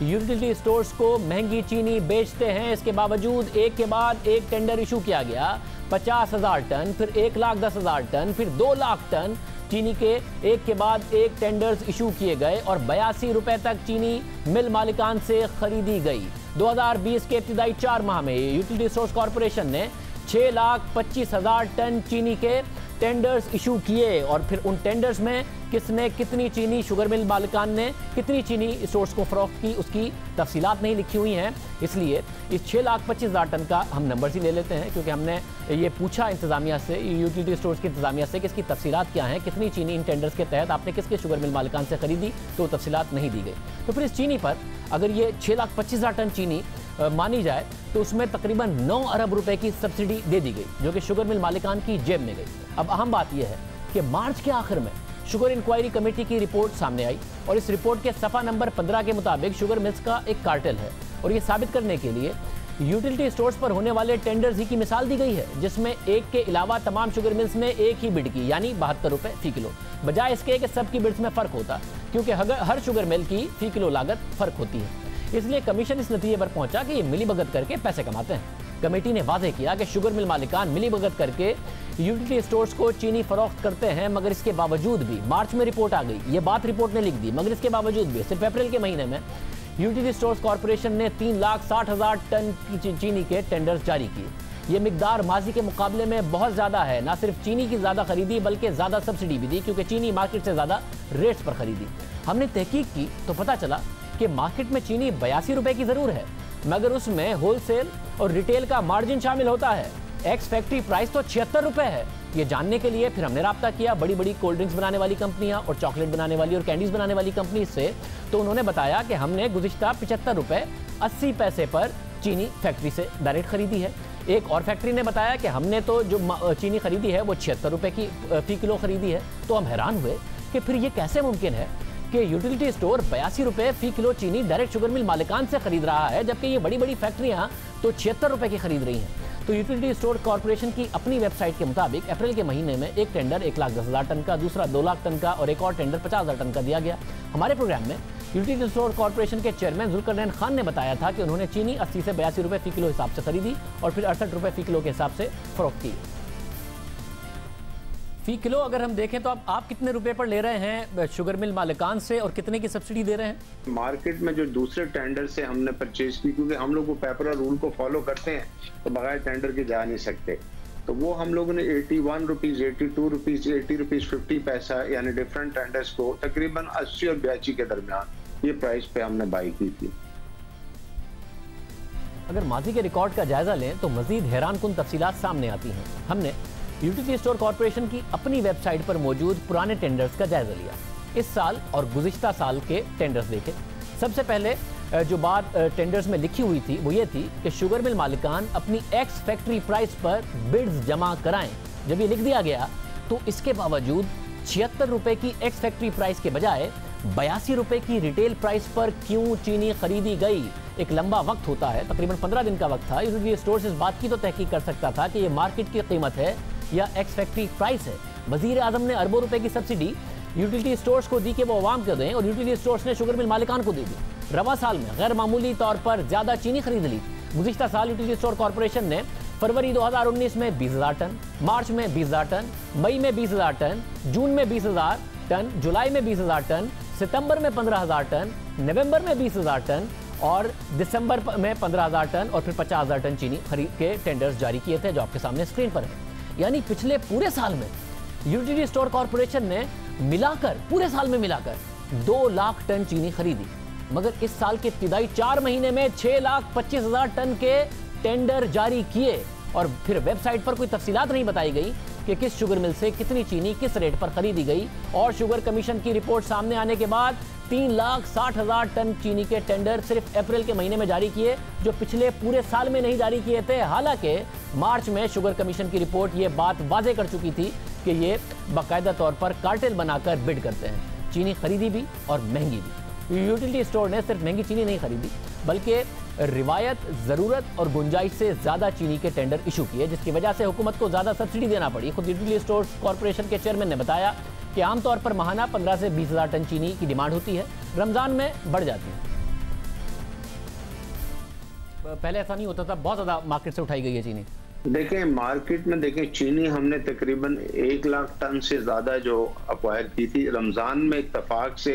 यूटिलिटी स्टोर्स को महंगी चीनी बेचते हैं। इसके बावजूद एक के बाद एक टेंडर इशू किया गया, 50,000 टन, फिर 1,10,000 टन, फिर 2 लाख टन चीनी के एक के बाद एक टेंडर्स इशू किए गए और 82 रुपए तक चीनी मिल मालिकान से खरीदी गई। 2020 के इब्तिदाई 4 माह में यूटिलिटी स्टोर्स कॉरपोरेशन ने 6,25,000 टन चीनी के टेंडर्स इशू किए और फिर उन टेंडर्स में किसने कितनी चीनी शुगर मिल मालिकान ने कितनी चीनी स्टोर्स को फरोख्त की उसकी तफसीलात नहीं लिखी हुई हैं। इसलिए इस 6,25,000 टन का हम नंबर्स ही ले लेते हैं, क्योंकि हमने ये पूछा इंतजामिया से, यूटिलिटी स्टोर्स की इंतजामिया से कि इसकी तफसीलात क्या हैं, कितनी चीनी इन टेंडर्स के तहत आपने किसके शुगर मिल मालिकान से खरीदी, तो तफसीलात नहीं दी गई। तो फिर इस चीनी पर अगर ये 6,25,000 टन चीनी मानी जाए तो उसमें तकरीबन 9 अरब रुपए की सब्सिडी दे दी गई, जो कि शुगर मिल मालिकान की जेब में गई। अब अहम बात यह है कि मार्च के आखिर में शुगर इंक्वायरी कमेटी की रिपोर्ट सामने आई और इस रिपोर्ट के सफ़ा नंबर 15 के मुताबिक शुगर मिल्स का एक कार्टेल है और ये साबित करने के लिए यूटिलिटी स्टोर्स पर होने वाले टेंडर्स ही की मिसाल दी गई है, जिसमें एक के अलावा तमाम शुगर मिल्स ने एक ही बिड की, यानी 72 रुपए फी किलो, बजाय इसके कि सबकी बिड्स में फ़र्क होता, क्योंकि हर शुगर मिल की फी किलो लागत फ़र्क होती है। इसलिए कमीशन इस नतीजे पर पहुंचा कि ये मिली भगत करके पैसे कमाते हैं। कमेटी ने वाज़ेह किया कि शुगर मिल मालिकान मिली भगत करके यूटिलिटी स्टोर्स को चीनी फरोख्त करते हैं, मगर इसके बावजूद भी मार्च में रिपोर्ट आ गई, ये बात रिपोर्ट ने लिख दी, मगर इसके बावजूद भी सिर्फ अप्रैल के महीने में यूटिलिटी स्टोर्स कॉरपोरेशन ने 3,60,000 टन की चीनी के टेंडर्स जारी किए। ये मिकदार माजी के मुकाबले में बहुत ज़्यादा है। ना सिर्फ चीनी की ज़्यादा खरीदी बल्कि ज़्यादा सब्सिडी भी दी, क्योंकि चीनी मार्केट से ज़्यादा रेट्स पर खरीदी। हमने तहकीक की तो पता चला कि मार्केट में चीनी 82 रुपए की ज़रूर है, मगर उसमें होलसेल और रिटेल का मार्जिन शामिल होता है। एक्स फैक्ट्री प्राइस तो 76 रुपए है। ये जानने के लिए फिर हमने राब्ता किया बड़ी बड़ी कोल्ड ड्रिंक्स बनाने वाली कंपनियां और चॉकलेट बनाने वाली और कैंडीज बनाने वाली कंपनी से, तो उन्होंने बताया कि हमने गुज़िश्ता 75 रुपए 80 पैसे पर चीनी फैक्ट्री से डायरेक्ट खरीदी है। एक और फैक्ट्री ने बताया कि हमने तो जो चीनी खरीदी है वो 76 रुपए की फी किलो खरीदी है। तो हम हैरान हुए कि फिर ये कैसे मुमकिन है कि यूटिलिटी स्टोर 82 रुपए फी किलो चीनी डायरेक्ट शुगर मिल मालिकान से खरीद रहा है, जबकि ये बड़ी बड़ी फैक्ट्रियां तो 76 रुपए की खरीद रही हैं। तो यूटिलिटी स्टोर कॉरपोरेशन की अपनी वेबसाइट के मुताबिक अप्रैल के महीने में एक टेंडर 1,10,000 टन का, दूसरा 2 लाख टन का और एक और टेंडर 50,000 टन का दिया गया। हमारे प्रोग्राम में यूटिलिटी स्टोर कॉरपोरेशन के चेयरमैन जुल्करनैन खान ने बताया था कि उन्होंने चीनी 80 से 82 रुपए फी किलो हिसाब से खरीदी और फिर 68 रुपए फी किलो के हिसाब से फरोख्त की। फी किलो अगर हम देखें तो आप कितने रुपए पर ले रहे हैं शुगर मिल मालिकान से और कितने की सब्सिडी दे रहे हैं? मार्केट में जो दूसरे टेंडर से हमने परचेज की, क्योंकि हम लोग वो पेपर और रूल को फॉलो करते हैं तो बगैर टेंडर के जा नहीं सकते, तो वो हम लोगों ने 81 रुपीज, 82 रुपीज, 80 रुपीज 50 पैसा, यानी डिफरेंट टेंडर्स को तकरीबन 80 और 82 के दरमियान ये प्राइस पे हमने बाई की थी। अगर माजी के रिकॉर्ड का जायजा लें तो मजीद हैरान कुन तफसीलात सामने आती हैं। हमने यूटिलिटी स्टोर कॉरपोरेशन की अपनी वेबसाइट पर मौजूद पुराने टेंडर्स का जायजा लिया, इस साल और गुज़िश्ता साल के टेंडर्स देखे। सबसे पहले जो बात टेंडर्स में लिखी हुई थी वो ये थी कि शुगर मिल मालिकान अपनी एक्स फैक्ट्री प्राइस पर बिड्स जमा कराएं। जब ये लिख दिया गया तो इसके बावजूद 76 रुपए की एक्स फैक्ट्री प्राइस के बजाय 82 रुपए की रिटेल प्राइस पर क्यों चीनी खरीदी गई? एक लंबा वक्त होता है, तकरीबन 15 दिन का वक्त था। यूटिलिटी स्टोर्स इस बात की तो तहकीक कर सकता था कि ये मार्केट की कीमत है या एक्स फैक्ट्री प्राइस है। वजीर आजम ने अरबों रुपए की सब्सिडी यूटिलिटी स्टोर्स को दी कि वो अवाम को दें और यूटिलिटी स्टोर्स ने शुगर मिल मालिकान को दे दी। रवा साल में गैर मामूली तौर पर ज्यादा चीनी खरीद ली। गुज़िश्ता साल यूटिलिटी स्टोर कॉरपोरेशन ने फरवरी 2019 में 20,000 टन, मार्च में 20,000 टन, मई में 20,000 टन, जून में 20,000 टन, जुलाई में 20,000 टन, सितंबर में 15,000 टन, नवंबर में 20,000 टन और दिसंबर में 15,000 टन और फिर 50,000 टन चीनी खरीद के टेंडर्स जारी किए थे, जो आपके सामने स्क्रीन पर है। यानी पिछले पूरे साल में यूटिलिटी स्टोर कॉरपोरेशन ने पूरे साल में मिलाकर 2 लाख टन चीनी खरीदी, मगर इस साल के इब्तिदाई 4 महीने में 6,25,000 टन के टेंडर जारी किए और फिर वेबसाइट पर कोई तफसीलात नहीं बताई गई कि किस शुगर मिल से कितनी चीनी किस रेट पर खरीदी गई। और शुगर कमीशन की रिपोर्ट सामने आने के बाद 3,60,000 टन चीनी के टेंडर सिर्फ अप्रैल के महीने में जारी किए, जो पिछले पूरे साल में नहीं जारी किए थे। हालांकि मार्च में शुगर कमीशन की रिपोर्ट ये बात वाजे कर चुकी थी कि ये बाकायदा तौर पर कार्टेल बनाकर बिड करते हैं। चीनी खरीदी भी और महंगी भी। यूटिलिटी स्टोर ने सिर्फ महंगी चीनी नहीं खरीदी बल्कि रिवायत, ज़रूरत और गुंजाइश से ज़्यादा चीनी के टेंडर इशू किए, जिसकी वजह से हुकूमत को ज़्यादा सब्सिडी देना पड़ी। खुद यूटिलिटी स्टोर कॉरपोरेशन के चेयरमैन ने बताया कि आमतौर पर माहाना 15 से 20 हज़ार टन चीनी की डिमांड होती है, रमज़ान में बढ़ जाती है। पहले ऐसा नहीं होता था, बहुत ज़्यादा मार्केट से उठाई गई है चीनी। देखें मार्केट में, देखें चीनी हमने तकरीबन 1 लाख टन से ज़्यादा जो अक्वायर की थी, रमज़ान में इत्तफाक से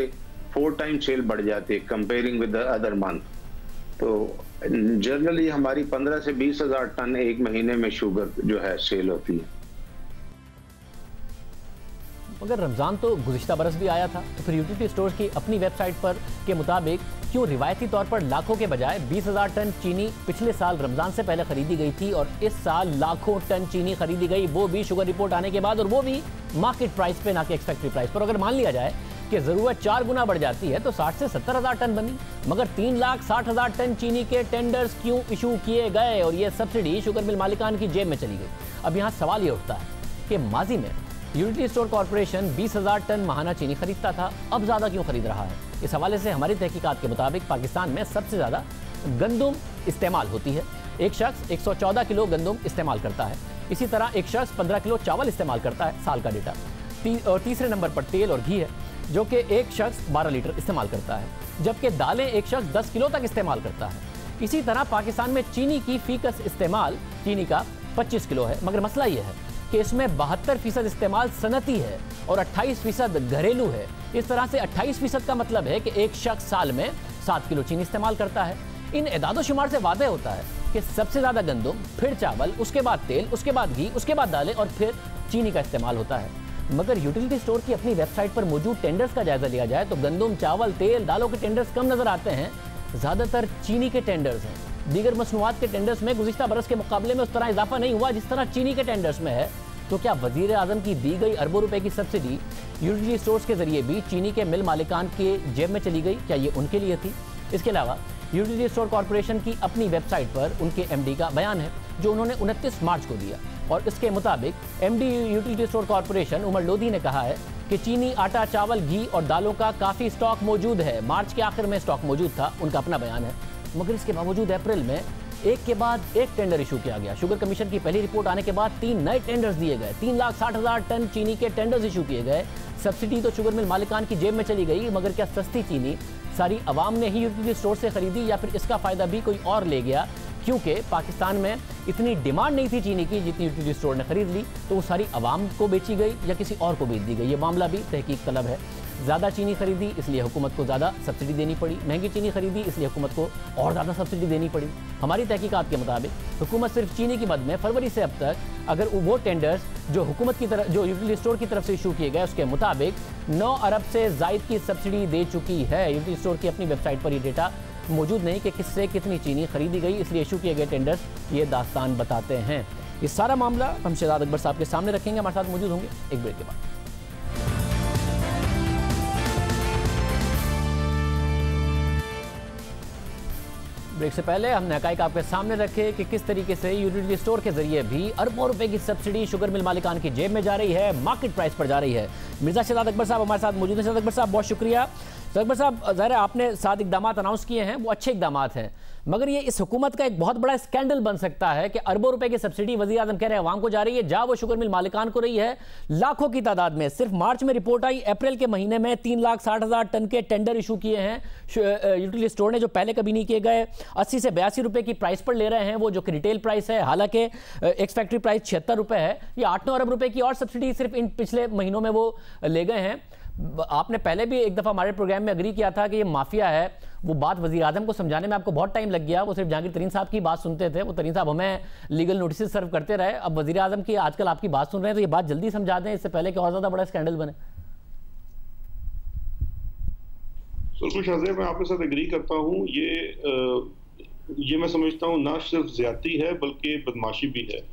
4 टाइम सेल बढ़ जाती है कंपेयरिंग विद अदर मंथ। तो जनरली हमारी 15 से 20 हज़ार टन एक महीने में शुगर जो है सेल होती है। मगर रमज़ान तो गुज़िश्ता बरस भी आया था, तो फिर यूटिलिटी स्टोर्स की अपनी वेबसाइट पर के मुताबिक क्यों रिवायती तौर पर लाखों के बजाय 20 हज़ार टन चीनी पिछले साल रमज़ान से पहले खरीदी गई थी और इस साल लाखों टन चीनी खरीदी गई, वो भी शुगर रिपोर्ट आने के बाद, और वो भी मार्केट प्राइस पे, ना कि एक्सपेक्टेड प्राइस पर। अगर मान लिया जाए कि ज़रूरत 4 गुना बढ़ जाती है तो 60 से 70 हज़ार टन बनी, मगर 3,60,000 टन चीनी के टेंडर्स क्यों इशू किए गए और ये सब्सिडी शुगर मिल मालिकान की जेब में चली गई। अब यहाँ सवाल ये उठता है कि माजी में यूटिलिटी स्टोर कॉरपोरेशन 20 हज़ार टन माहाना चीनी खरीदता था, अब ज़्यादा क्यों खरीद रहा है? इस हवाले से हमारी तहकीकात के मुताबिक पाकिस्तान में सबसे ज़्यादा गंदुम इस्तेमाल होती है। एक शख्स 114 किलो गंदुम इस्तेमाल करता है। इसी तरह एक शख्स 15 किलो चावल इस्तेमाल करता है, साल का डेटा। और तीसरे नंबर पर तेल और घी है, जो कि एक शख्स 12 लीटर इस्तेमाल करता है, जबकि दालें एक शख्स 10 किलो तक इस्तेमाल करता है। इसी तरह पाकिस्तान में चीनी की फीकस इस्तेमाल चीनी का 25 किलो है, मगर मसला यह है कि इसमें 72% इस्तेमाल सनती है और 28% घरेलू है। इस तरह से 28% का मतलब है कि एक शख्स साल में 7 किलो चीनी इस्तेमाल करता है। इन एदादो शुमार से वादे होता है कि सबसे ज़्यादा गंदुम, फिर चावल, उसके बाद तेल, उसके बाद घी, उसके बाद दालें और फिर चीनी का इस्तेमाल होता है। मगर यूटिलिटी स्टोर की अपनी वेबसाइट पर मौजूद टेंडर्स का जायजा लिया जाए तो गंदुम, चावल, तेल, दालों के टेंडर्स कम नजर आते हैं, ज़्यादातर चीनी के टेंडर्स हैं। दीगर मसनूआत के टेंडर्स में गुज़िश्ता बरस के मुकाबले में उस तरह इजाफा नहीं हुआ जिस तरह चीनी के टेंडर्स में है। तो क्या वज़ीर आज़म की दी गई अरबों रुपए की सब्सिडी यूटिलिटी स्टोर्स के जरिए भी चीनी के मिल मालिकान के जेब में चली गई? क्या ये उनके लिए थी? इसके अलावा यूटिलिटी स्टोर कॉरपोरेशन की अपनी वेबसाइट पर उनके एमडी का बयान है जो उन्होंने 29 मार्च को दिया, और इसके मुताबिक MD utility store corporation Umar Lodhi ने कहा है कि चीनी, आटा, चावल, घी और दालों का काफ़ी स्टॉक मौजूद है। मार्च के आखिर में स्टॉक मौजूद था, उनका अपना बयान है। मगर इसके बावजूद अप्रैल में एक के बाद एक टेंडर इशू किया गया। शुगर कमीशन की पहली रिपोर्ट आने के बाद 3 नए टेंडर्स दिए गए, 3,60,000 टन चीनी के टेंडर्स इशू किए गए। सब्सिडी तो शुगर मिल मालिकान की जेब में चली गई, मगर क्या सस्ती चीनी सारी आवाम ने ही यूटिलिटी स्टोर से खरीदी या फिर इसका फ़ायदा भी कोई और ले गया? क्योंकि पाकिस्तान में इतनी डिमांड नहीं थी चीनी की जितनी यूटिलिटी स्टोर ने खरीद ली, तो वो सारी आवाम को बेची गई या किसी और को बेच दी गई। ये मामला भी तहकीक तलब है। ज़्यादा चीनी खरीदी इसलिए हुकूमत को ज़्यादा सब्सिडी देनी पड़ी, महंगी चीनी खरीदी इसलिए हुकूमत को और ज़्यादा सब्सिडी देनी पड़ी। हमारी तहकीकात के मुताबिक हुकूमत सिर्फ चीनी की मद में फरवरी से अब तक अगर वो टेंडर्स जो हुकूमत की तरफ, जो यूटिलिटी स्टोर की तरफ से इशू किए गए, उसके मुताबिक 9 अरब से ज़ायद की सब्सिडी दे चुकी है। यूटिलिटी स्टोर की अपनी वेबसाइट पर ये डेटा मौजूद नहीं कि किससे कितनी चीनी खरीदी गई, इसलिए इशू किए गए टेंडर्स ये दास्तान बताते हैं। ये सारा मामला हम शहजाद अकबर साहब के सामने रखेंगे, हमारे साथ मौजूद होंगे एक ब्रेक के बाद। ब्रेक से पहले हमने हकाइक आपके सामने रखे कि किस तरीके से यूटिलिटी स्टोर के जरिए भी अरबों रुपए की सब्सिडी शुगर मिल मालिकान की जेब में जा रही है, मार्केट प्राइस पर जा रही है। मिर्जा शहजाद अकबर साहब हमारे साथ मौजूद हैं। शहजाद अकबर साहब बहुत शुक्रिया। शहजाद अकबर साहब, ज़ाहिर है आपने 7 इकदाम अनाउंस किए हैं, वो अच्छे इकदाम हैं, मगर ये इस हुकूमत का एक बहुत बड़ा स्कैंडल बन सकता है कि अरबों रुपए की सब्सिडी वज़ीर आज़म कह रहे हैं अवाम को जा रही है, जा वो शुगर मिल मालिकान को रही है लाखों की तादाद में। सिर्फ मार्च में रिपोर्ट आई, अप्रैल के महीने में 3,60,000 टन के टेंडर इशू किए हैं यूटिलिटी स्टोर ने, जो पहले कभी नहीं किए गए। 80 से 82 रुपए की प्राइस पर ले रहे हैं, वो जो कि रिटेल प्राइस है, हालांकि एक्स फैक्ट्री प्राइस 76 रुपए है। ये 8-9 अरब रुपए की और सब्सिडी सिर्फ इन पिछले महीनों में वो ले गए हैं। आपने पहले भी एक दफ़ा हमारे प्रोग्राम में अग्री किया था कि ये माफिया है। वो बात वज़ीर आज़म को समझाने में आपको बहुत टाइम लग गया, वो सिर्फ जहांगीर तरीन साहब की बात सुनते थे, वो तरीन साहब हमें लीगल नोटिस सर्व करते रहे। अब वज़ीर आज़म की आजकल आपकी बात सुन रहे हैं, तो ये बात जल्दी समझा दें इससे पहले कि और ज़्यादा बड़ा स्कैंडल बने। बिल्कुल शाहज़ेब, मैं आपके साथ एग्री करता हूँ। ये मैं समझता हूँ ना सिर्फ ज्यादती है बल्कि बदमाशी भी है।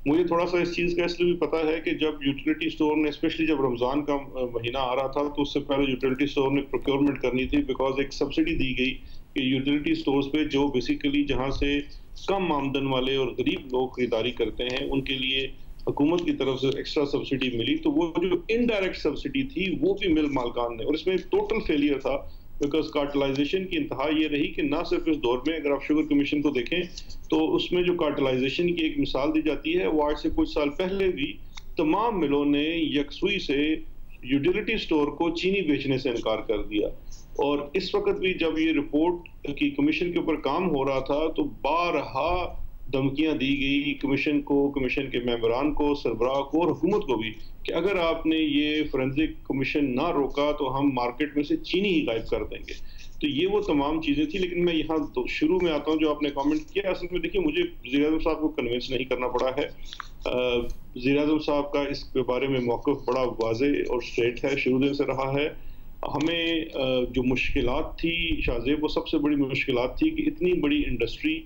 मुझे थोड़ा सा इस चीज़ का इसलिए भी पता है कि जब यूटिलिटी स्टोर ने, स्पेशली जब रमज़ान का महीना आ रहा था, तो उससे पहले यूटिलिटी स्टोर ने प्रोक्योरमेंट करनी थी, बिकॉज एक सब्सिडी दी गई कि यूटिलिटी स्टोर्स पे जो बेसिकली जहाँ से कम आमदन वाले और गरीब लोग खरीदारी करते हैं उनके लिए हुकूमत की तरफ से एक्स्ट्रा सब्सिडी मिली, तो वो जो इनडायरेक्ट सब्सिडी थी वो भी मिल मालकान ने, और इसमें टोटल फेलियर था बिकॉज कार्टलाइजेशन की इंतहा ये रही कि ना सिर्फ इस दौर में, अगर आप शुगर कमीशन को देखें तो उसमें जो कार्टलाइजेशन की एक मिसाल दी जाती है वो आज से कुछ साल पहले भी तमाम मिलों ने यकसुई से यूटिलिटी स्टोर को चीनी बेचने से इनकार कर दिया। और इस वक्त भी जब ये रिपोर्ट की कमीशन के ऊपर काम हो रहा था तो बारहा धमकियां दी गई कमीशन को, कमीशन के मेंबरान को, सरबराह को और हुकूमत को भी कि अगर आपने ये फोरेंसिक कमीशन ना रोका तो हम मार्केट में से चीनी ही गायब कर देंगे। तो ये वो तमाम चीजें थी। लेकिन मैं यहाँ शुरू में आता हूँ जो आपने कमेंट किया, असल में देखिए मुझे वज़ीर-ए-आज़म साहब को कन्विंस नहीं करना पड़ा है। वज़ीर-ए-आज़म साहब का इस बारे में मौक़िफ़ बड़ा वाज़े और स्ट्रेट है, शुरू दिन से रहा है। हमें जो मुश्किलात थी शाहज़ेब, वो सबसे बड़ी मुश्किलात थी कि इतनी बड़ी इंडस्ट्री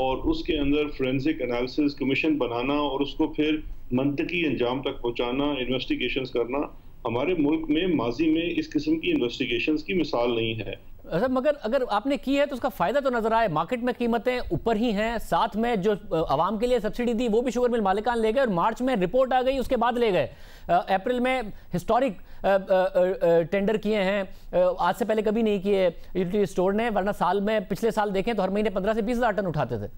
और उसके अंदर फोरेंसिक एनालिसिस कमीशन बनाना और उसको फिर मंतकी अंजाम तक पहुंचाना, इन्वेस्टिगेशंस करना। हमारे मुल्क में माजी में इस किस्म की इन्वेस्टिगेशंस की मिसाल नहीं है। मगर अगर आपने की है तो उसका फायदा तो नजर आए, मार्केट में कीमतें ऊपर ही हैं, साथ में जो आवाम के लिए सब्सिडी दी वो भी शुगर मिल मालिकान ले गए और मार्च में रिपोर्ट आ गई उसके बाद ले गए। अप्रैल में हिस्टोरिक टेंडर किए हैं, आज से पहले कभी नहीं किए यूटिलिटी स्टोर ने, वरना साल में पिछले साल देखें तो हर महीने 15 से 20 हज़ार टन उठाते थे।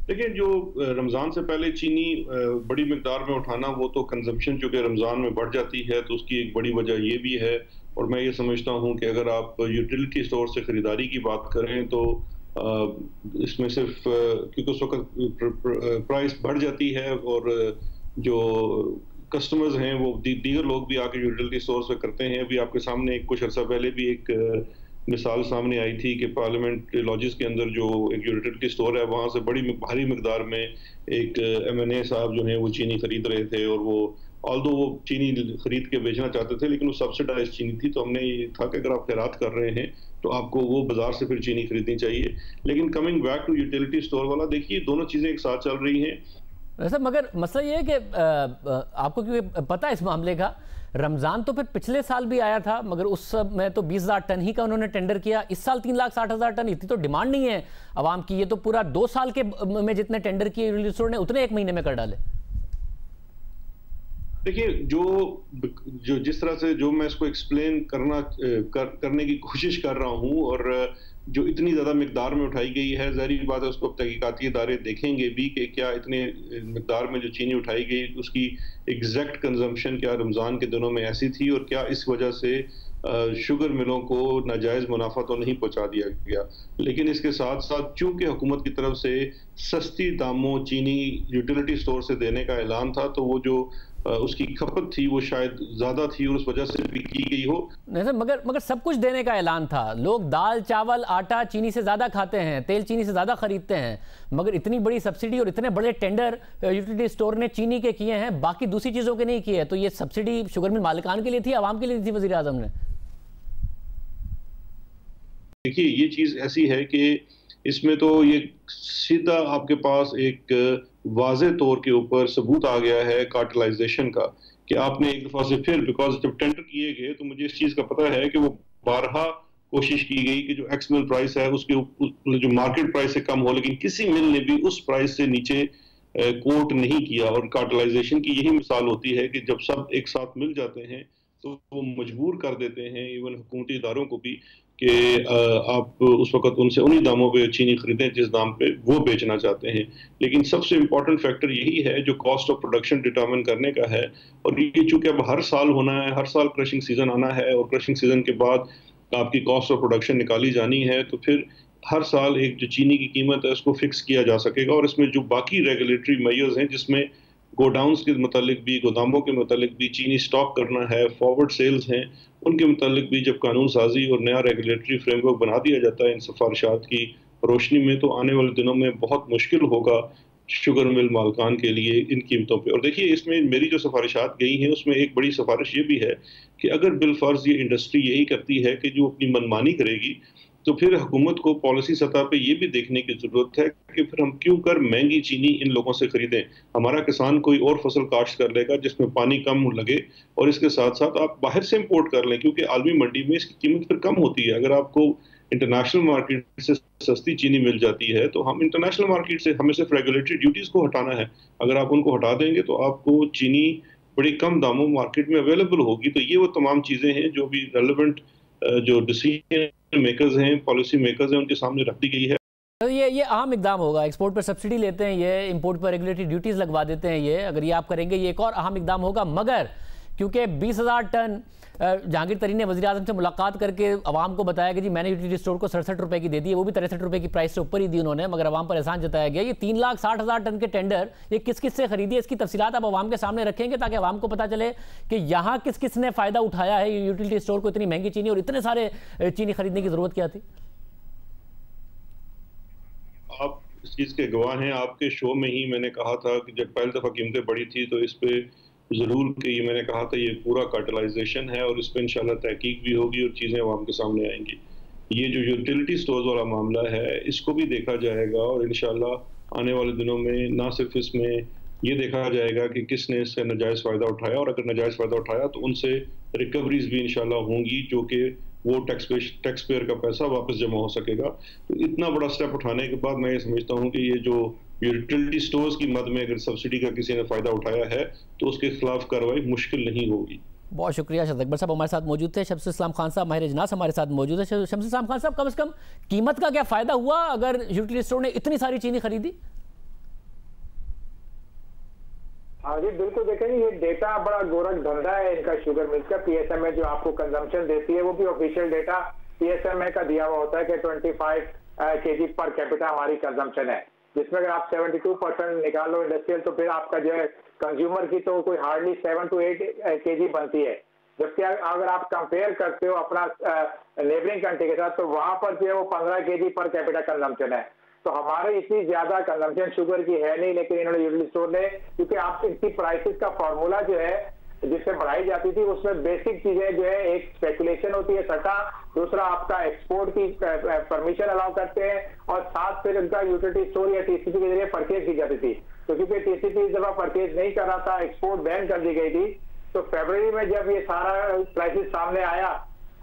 देखिए जो रमज़ान से पहले चीनी बड़ी मिकदार में उठाना, वो तो कंजम्पशन चूँकि रमज़ान में बढ़ जाती है तो उसकी एक बड़ी वजह ये भी है। और मैं ये समझता हूँ कि अगर आप यूटिलिटी स्टोर से ख़रीदारी की बात करें तो इसमें सिर्फ क्योंकि उस वक्त प्राइस बढ़ जाती है और जो कस्टमर्स हैं वो दीगर लोग भी आके यूटिलिटी स्टोर से करते हैं। अभी आपके सामने कुछ अर्सा पहले भी एक मिसाल सामने आई थी कि पार्लियामेंट लॉजिस के अंदर जो एक यूटिलिटी स्टोर है वहाँ से बड़ी भारी मिकदार में एक MNA साहब जो हैं वो चीनी खरीद रहे थे, और वो ऑल्दो वो चीनी खरीद के बेचना चाहते थे लेकिन वो सब्सिडाइज चीनी थी। तो हमने ये था कि अगर आप खैरात कर रहे हैं तो आपको वो बाजार से फिर चीनी खरीदनी चाहिए। लेकिन coming back to utility store वाला, देखिए दोनों चीज़ें एक साथ चल रही हैं। वैसे मगर मसला ये है कि आपको क्योंकि पता है इस मामले का, रमज़ान तो फिर पिछले साल भी आया था मगर उस समय तो 20,000 टन ही का उन्होंने टेंडर किया। इस साल 3,60,000 टन, इतनी तो डिमांड नहीं है आवाम की। ये तो पूरा 2 साल के में जितने टेंडर किए यूटिलिटी स्टोर ने उतने एक महीने में कर डाले। देखिए जो जिस तरह से जो मैं इसको एक्सप्लेन करने की कोशिश कर रहा हूँ और जो इतनी ज़्यादा मिकदार में उठाई गई है, ज़ाहिर बात है उसको अब तहकीकाती इदारे देखेंगे भी कि क्या इतने मिकदार में जो चीनी उठाई गई उसकी एग्जैक्ट कंजम्पशन क्या रमज़ान के दिनों में ऐसी थी और क्या इस वजह से शुगर मिलों को नाजायज़ मुनाफा तो नहीं पहुंचा दिया गया। लेकिन इसके साथ साथ चूंकि हुकूमत की तरफ से सस्ती दामों चीनी यूटिलिटी स्टोर से देने का ऐलान था तो वो जो उसकी खपत थी वो शायद ज्यादा थी और उस वजह से भी की गई हो। नहीं सर, मगर सब कुछ देने का ऐलान था। लोग दाल चावल आटा चीनी से ज्यादा खाते हैं, तेल चीनी से ज्यादा खरीदते हैं, मगर इतनी बड़ी सब्सिडी और इतने बड़े टेंडर यूटिलिटी स्टोर ने चीनी के किए हैं, बाकी दूसरी चीजों के नहीं किए। तो ये सब्सिडी शुगर मिल मालिकान के लिए थी, आवाम के लिए थी वजीर आजम ने। देखिए ये चीज ऐसी है कि इसमें तो ये सीधा आपके पास एक वाज़े तौर के ऊपर सबूत आ गया है कार्टेलाइजेशन का कि आपने एक दफा से फिर, बिकॉज जब टेंडर किए गए तो मुझे इस चीज का पता है कि वो बारहा कोशिश की गई कि जो एक्स मिल प्राइस है उसके जो मार्केट प्राइस से कम हो, लेकिन किसी मिल ने भी उस प्राइस से नीचे कोट नहीं किया। और कार्टेलाइजेशन की यही मिसाल होती है कि जब सब एक साथ मिल जाते हैं तो वो मजबूर कर देते हैं इवन हुकूमती इदारों को भी कि आप उस वक्त उनसे उन्हीं दामों पे चीनी खरीदें जिस दाम पे वो बेचना चाहते हैं। लेकिन सबसे इम्पोर्टेंट फैक्टर यही है जो कॉस्ट ऑफ प्रोडक्शन डिटरमिन करने का है। और ये चूंकि अब हर साल होना है, हर साल क्रशिंग सीजन आना है और क्रशिंग सीजन के बाद आपकी कॉस्ट ऑफ प्रोडक्शन निकाली जानी है, तो फिर हर साल एक जो चीनी की कीमत है उसको फिक्स किया जा सकेगा। और इसमें जो बाकी रेगुलेटरी मेजर्स हैं जिसमें गोडाउन्स के मुतालिक भी, गोदामों के मुतालिक भी चीनी स्टॉक करना है, फॉरवर्ड सेल्स हैं, उनके मुतालिक भी जब कानून साजी और नया रेगुलेटरी फ्रेमवर्क बना दिया जाता है इन सिफारिशात की रोशनी में, तो आने वाले दिनों में बहुत मुश्किल होगा शुगर मिल मालकान के लिए इन कीमतों पे। और देखिए इसमें मेरी जो सिफारिशात गई हैं उसमें एक बड़ी सिफारिश ये भी है कि अगर बिलफर्ज ये इंडस्ट्री यही करती है कि जो अपनी मनमानी करेगी, तो फिर हुकूमत को पॉलिसी सतह पे ये भी देखने की जरूरत है कि फिर हम क्यों कर महंगी चीनी इन लोगों से खरीदें। हमारा किसान कोई और फसल काश्त कर लेगा जिसमें पानी कम लगे, और इसके साथ साथ आप बाहर से इंपोर्ट कर लें क्योंकि आलमी मंडी में इसकी कीमत फिर कम होती है। अगर आपको इंटरनेशनल मार्केट से सस्ती चीनी मिल जाती है, तो हम इंटरनेशनल मार्केट से हमें सिर्फ रेगुलेटरी ड्यूटीज को हटाना है। अगर आप उनको हटा देंगे तो आपको चीनी बड़ी कम दामों मार्केट में अवेलेबल होगी। तो ये वो तमाम चीजें हैं जो भी रेलेवेंट जो डिसीजन मेकर्स हैं, पॉलिसी मेकर्स हैं, उनके सामने रख दी गई है। ये अहम इकदाम होगा। एक्सपोर्ट पर सब्सिडी लेते हैं, ये इंपोर्ट पर रेगुलेटरी ड्यूटीज लगवा देते हैं। ये अगर ये आप करेंगे ये एक और अहम इकदाम होगा। मगर क्योंकि 20,000 टन जहांगीर तरीन ने वज़ीर आज़म से मुलाकात करके अवाम को बताया कि जी मैंने यूटिलिटी स्टोर को 67 रुपए की दे दी है, वो भी 63 रुपए की प्राइस से ऊपर ही दी उन्होंने, मगर अवाम पर एहसान जताया गया। ये 3,60,000 टन के टेंडर ये किस किस से खरीदी है, इसकी तफसीलात आप अवाम के सामने रखेंगे ताकि अवाम को पता चले कि यहाँ किस किस ने फ़ायदा उठाया है यूटिलिटी स्टोर को इतनी महंगी चीनी और इतने सारे चीनी खरीदने की ज़रूरत क्या थी? आप इस चीज़ के गवाह हैं। आपके शो में ही मैंने कहा था कि जब पहली दफ़ा कीमतें बढ़ी थी तो इस पे ज़रूर कि ये मैंने कहा था ये पूरा कार्टेलाइजेशन है और इस पर इंशाल्लाह तहकीक भी होगी और चीज़ें अवाम के सामने आएंगी। ये जो यूटिलिटी स्टोर्स वाला मामला है इसको भी देखा जाएगा और इंशाल्लाह आने वाले दिनों में ना सिर्फ इसमें ये देखा जाएगा कि किसने इससे नाजायज़ फ़ायदा उठाया और अगर नाजायज़ फ़ायदा उठाया तो उनसे रिकवरीज भी इंशाल्लाह होंगी जो कि वो टैक्स पेयर का पैसा वापस जमा हो सकेगा। तो इतना बड़ा स्टेप उठाने के बाद मैं ये समझता हूँ कि ये जो यूटिलिटी स्टोर्स की मद में अगर सब्सिडी का किसी ने फ़ायदा उठाया है तो उसके खिलाफ कार्रवाई मुश्किल नहीं होगी। बहुत शुक्रिया। शहज़ाद अकबर साहब हमारे साथ मौजूद थे। शम्स इस्लाम खान साहब माहिर इजनास हमारे साथ मौजूद है। शम्स इस्लाम खान साहब, कम से कम कीमत का क्या फ़ायदा हुआ अगर यूटिलिटी स्टोर ने इतनी सारी चीनी खरीदी? हाँ जी बिल्कुल, देखेंगे ये डेटा बड़ा गोरख धंधा है इनका शुगर मिल्स का। पीएसएमए जो आपको कंजम्पशन देती है वो भी ऑफिशियल डेटा पीएसएमए का दिया हुआ होता है कि 25 केजी पर कैपिटा हमारी कंजम्पशन है, जिसमें अगर आप 72% निकालो इंडस्ट्रियल तो फिर आपका जो है कंज्यूमर की तो कोई हार्डली 7 to 8 केजी बनती है। जबकि अगर आप कंपेयर करते हो अपना नेबरिंग कंट्री के साथ तो वहां पर जो है वो 15 केजी पर कैपिटा कंजम्पशन है। तो हमारे इतनी ज्यादा कंजम्पशन शुगर की है नहीं, लेकिन इन्होंने यूटिलिटी स्टोर ने, क्योंकि आप इनकी प्राइसेस का फॉर्मूला जो है जिससे बढ़ाई जाती थी उसमें बेसिक चीजें जो है एक स्पेकुलेशन होती है सटा, दूसरा आपका एक्सपोर्ट की परमिशन अलाउ करते हैं और साथ फिर उनका यूटिलिटी स्टोर या टीसीपी के जरिए परचेज की जाती थी। तो क्योंकि टीसीपी इस दफा परचेज नहीं कर रहा था, एक्सपोर्ट बैन कर दी गई थी, तो फरवरी में जब ये सारा प्राइसेस सामने आया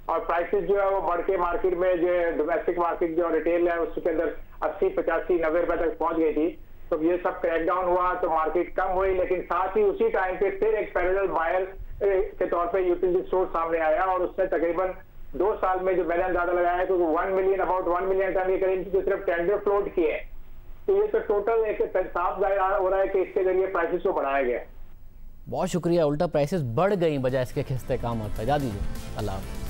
और प्राइसेस जो है वो बढ़ के मार्केट में जो है डोमेस्टिक मार्केट जो रिटेल है उसके अंदर 80, 85, 90 रुपए तक पहुंच गई थी। तो ये सब क्रैकडाउन हुआ तो मार्केट कम हुई, लेकिन साथ ही उसी टाइम पे फिर एक पैरेलल बायर के तौर पे यूटिलिटी स्टोर सामने आया और उसने तकरीबन 2 साल में जो मैंने अंदाजा लगाया है तो 1 मिलियन टन के करीब जो सिर्फ टेंडर फ्लोट किए हैं। तो ये तो टोटल एक साफ जाहिर हो रहा है कि इसके जरिए प्राइसेस को बढ़ाया गया। बहुत शुक्रिया। उल्टा प्राइसेस बढ़ गई बजाय इसके खिस्ते काम आता है। जा दीजिए। अल्लाह हाफ़िज़।